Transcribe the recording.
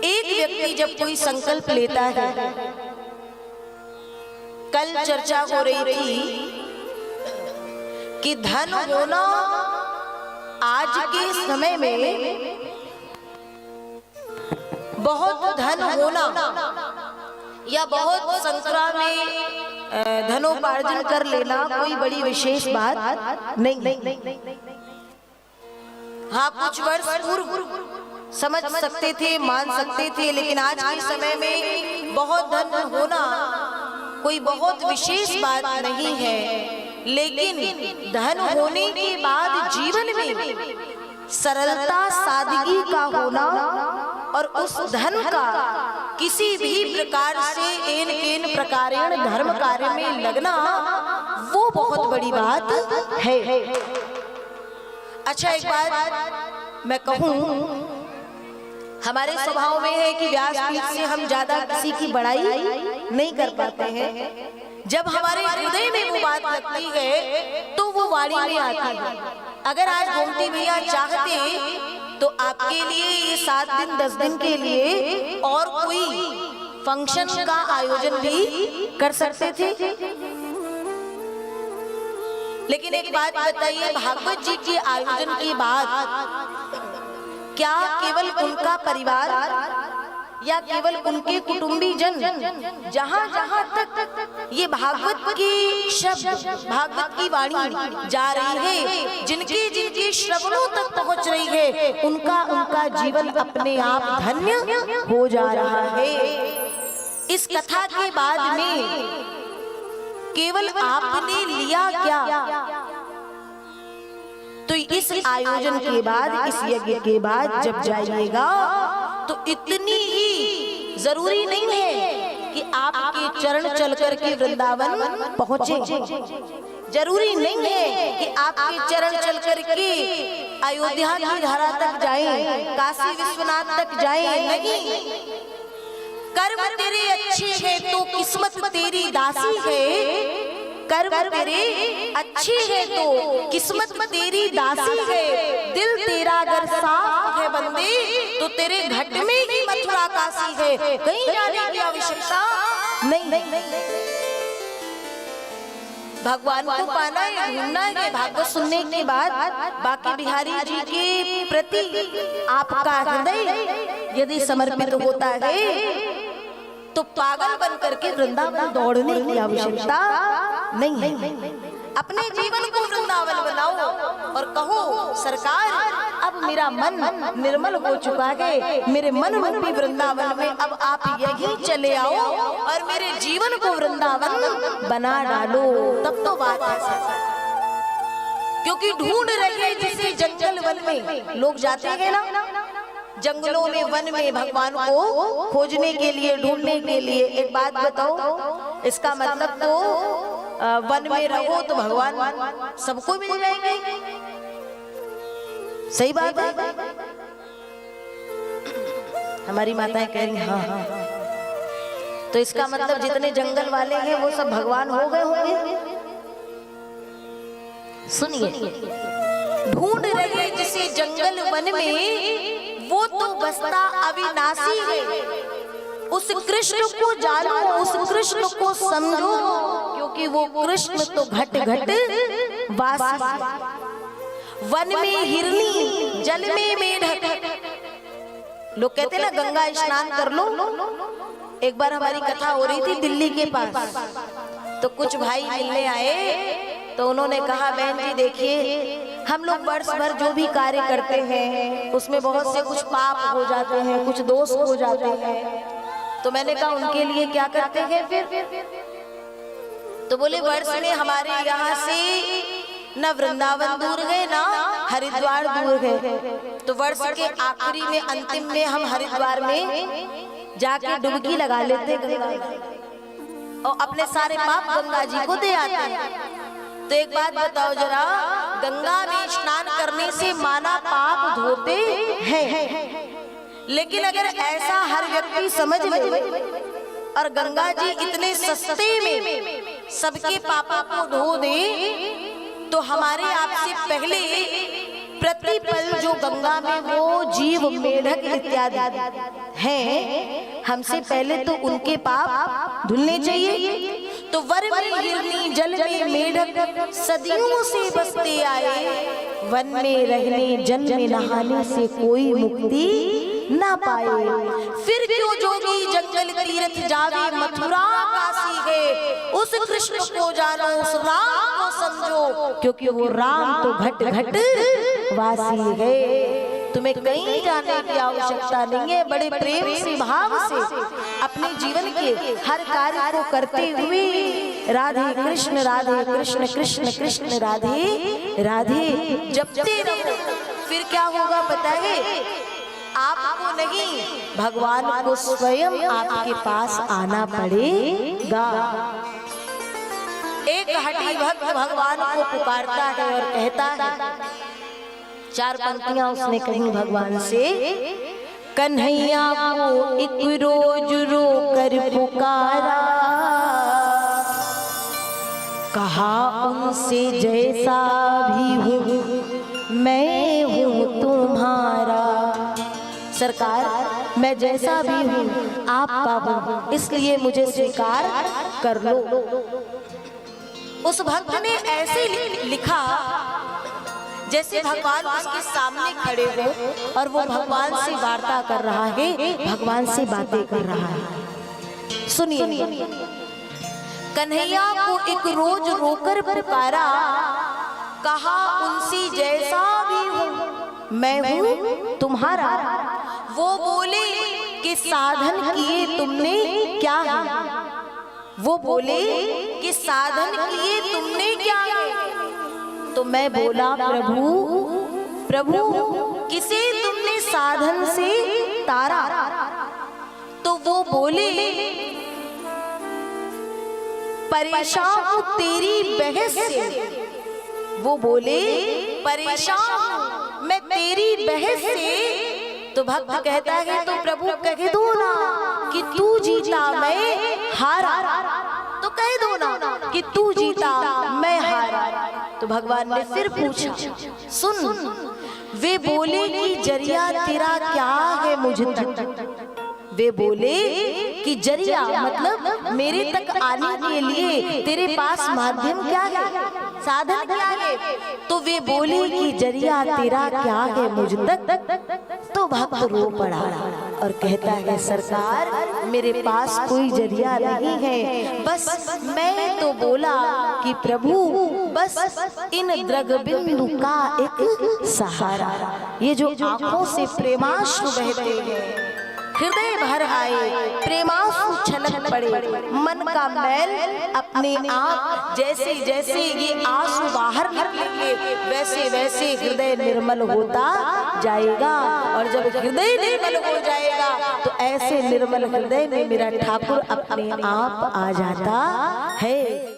एक व्यक्ति जब कोई संकल्प लेता है, कल चर्चा हो रही थी कि धन होना आज के समय में, बहुत धन होना या बहुत संख्या में धनोपार्जन कर लेना कोई बड़ी विशेष बात नहीं। हाँ, कुछ वर्ष पूर्व समझ सकते थे, मान सकते थे, लेकिन आज के समय में बहुत धन होना कोई बहुत विशेष बात नहीं है। लेकिन धन होने के बाद जीवन में सरलता, सादगी का होना और उस धन का किसी भी प्रकार से एन केन प्रकारेण धर्म कार्य में लगना, वो बहुत बड़ी बात है। अच्छा, एक बात मैं कहूँ, हमारे स्वभाव में है कि व्यासपीठ से हम ज्यादा किसी की बड़ाई नहीं कर पाते हैं। जब हमारे हृदय में वो बात लगती है तो वो वाणी में आती है। अगर आज गोमती भैया चाहते तो आपके लिए ये 7 दिन 10 दिन के लिए और कोई फंक्शन का आयोजन भी कर सकते थे। लेकिन एक बात बताइए, भागवत जी के आयोजन के बाद क्या केवल उनका परिवार या केवल उनके कुटुंबी जन, जहाँ जहाँ तक ये भागवत की शब्द, भागवत की वाणी जा रही है, जिनके जिनके श्रवणों तक पहुँच रही है, उनका जीवन अपने आप धन्य हो जा रहा है। इस कथा के बाद में केवल आपने लिया क्या? तो इस आयोजन के बाद, इस यज्ञ के बाद जब जाइएगा तो इतनी ही जरूरी नहीं है कि आपके चरण चल करके वृंदावन पहुँचे। जरूरी नहीं है कि आपके चरण चल करके अयोध्या की धरा तक जाएं, काशी विश्वनाथ तक जाएं, नहीं। कर्म तेरे अच्छे हैं तो किस्मत तेरी दासी है। कर्म तेरे अच्छे है तो किस्मत तेरी दासी है। दिल तेरा अगर साफ है बंदे तो तेरे घट में ही मथुरा काशी है, कहीं जाने की आवश्यकता नहीं। भगवान को पाना है, ढूंढना है। भागवत सुनने के बाद बाकी बिहारी जी के प्रति आपका हृदय यदि समर्पित होता है तो पागल बन करके वृंदावन दौड़ने की आवश्यकता नहीं है। अपने जीवन को वृंदावन बनाओ और कहो, सरकार अब मेरा मन निर्मल हो चुका है, मेरे मन रूपी वृंदावन में अब आप यहीं चले आओ और मेरे जीवन को वृंदावन बना डालो। तब तो बात है, क्योंकि ढूंढ रहे जिसे जंगल वन में लोग जाते हैं ना, जंगलों में, वन में भगवान को खोजने के लिए, ढूंढने के लिए। एक बात बताओ, इसका मतलब तो वन में रहो तो भगवान सबको मिल जाएंगे। सही बात है। हमारी माताएं कह रही हाँ हाँ, तो इसका मतलब जितने जंगल वाले हैं वो सब भगवान हो गए होंगे। सुनिए, ढूंढ रहे जिसे जंगल वन में वो तो बसता अविनाशी है। उस कृष्ण को जानो, उस कृष्ण को समझो, क्योंकि वो कृष्ण तो घट घट वासी। वन में हिरनी, जल में मेढक। लोग कहते ना गंगा स्नान कर लो। एक बार हमारी कथा हो रही थी दिल्ली के पास, तो कुछ भाई मिलने आए तो उन्होंने कहा, बहन जी देखिए, हम लोग वर्ष भर जो भी कार्य करते हैं उसमें बहुत से कुछ पाप हो जाते हैं, कुछ दोष हो जाते हैं। तो मैंने कहा उनके लिए क्या करते हैं फिर? तो बोले वर्ष में हमारे यहाँ से न वृंदावन दूर है ना हरिद्वार दूर है, तो वर्ष के आखिरी में, अंतिम में हम हरिद्वार में जाके डुबकी लगा लेते गंगा और अपने सारे पाप गंगा जी को दे आते हैं। तो एक बात बताओ जरा, गंगा में स्नान करने से माना पाप धोते हैं, लेकिन अगर ऐसा हर व्यक्ति समझ ले और गंगा जी इतने सस्ते में सबके पापों को धो दे, तो हमारे आपसे पहले प्रतिपल जो गंगा में वो जीव, मेढक इत्यादि हैं, हमसे पहले तो उनके पाप धुलने चाहिए। तो वर में गिरनी जल में मेढक सदियों से बसते आए, वन में रहने जल में नहाने से कोई मुक्ति ना पाए। फिर क्यों जोगी जंगल तीर्थ जावे, मथुरा काशी है उस कृष्ण को जानो, उस राम को समझो, क्योंकि वो राम तो घट घट वासी है। तुम्हें कहीं जाने की आवश्यकता नहीं है। बड़े प्रेम से भाव से अपने जीवन के हर कार्य को करते हुए राधे कृष्ण कृष्ण कृष्ण राधे राधे जपते रहो। फिर क्या होगा बताइए? आपको नहीं, भगवान को स्वयं आपके पास आना पड़ेगा। एक हठी भक्त भगवान को पुकारता है और कहता है, 4 पंक्तियां उसने कही भगवान से, कन्हैया को एक रोज रो कर पुकारा, कहा उनसे जैसा भी हूँ मैं हूँ तुम्हारा। सरकार मैं जैसा भी हूँ आपका हूँ, इसलिए मुझे स्वीकार कर लो। उस भक्त ने ऐसे लिखा जैसे भगवान उसके सामने खड़े हो और वो भगवान से वार्ता कर रहा है, भगवान से बातें कर रहा है। सुनिए, कन्हैया को एक रोज रोकर पुकारा, कहा उनसे जैसा भी हूँ मैं हूँ तुम्हारा। वो बोले कि साधन किए तुमने क्या है, वो बोले कि साधन किए तुमने क्या है। तो मैं बोला, प्रभु किसे तुमने साधन से तारा। तो वो बोले, परेशान हूं तेरी बहस से। वो बोले, परेशान मैं तेरी बहस से। तो भक्त कहता है, तो प्रभु कह दो ना कि तू जीता मैं हारा, तो कह दो ना कि तू जीता मैं हारा। तो भगवान ने फिर पूछा, सुन, वे बोले कि जरिया तेरा क्या है मुझ तक। वे बोले कि जरिया मतलब मेरे तक आने के लिए तेरे पास माध्यम क्या है, साधन क्या है। तो वे बोले कि जरिया तेरा क्या है मुझ तक। तो भक्त रो पड़ा और कहता है, सरकार मेरे पास कोई जरिया नहीं है, बस मैं तो बोला कि प्रभु बस इन द्रगबिंदु का एक सहारा। ये जो आंखों से प्रेमाश्रु बहते हैं, हृदय भर आए, प्रेमांशु छलक पड़े, मन का मैल अपने आप जैसे जैसे ये आंसू बाहर निकलेंगे वैसे वैसे हृदय निर्मल होता जाएगा। और जब हृदय निर्मल हो जाएगा तो ऐसे निर्मल हृदय में मेरा ठाकुर अपने आप आ जाता है।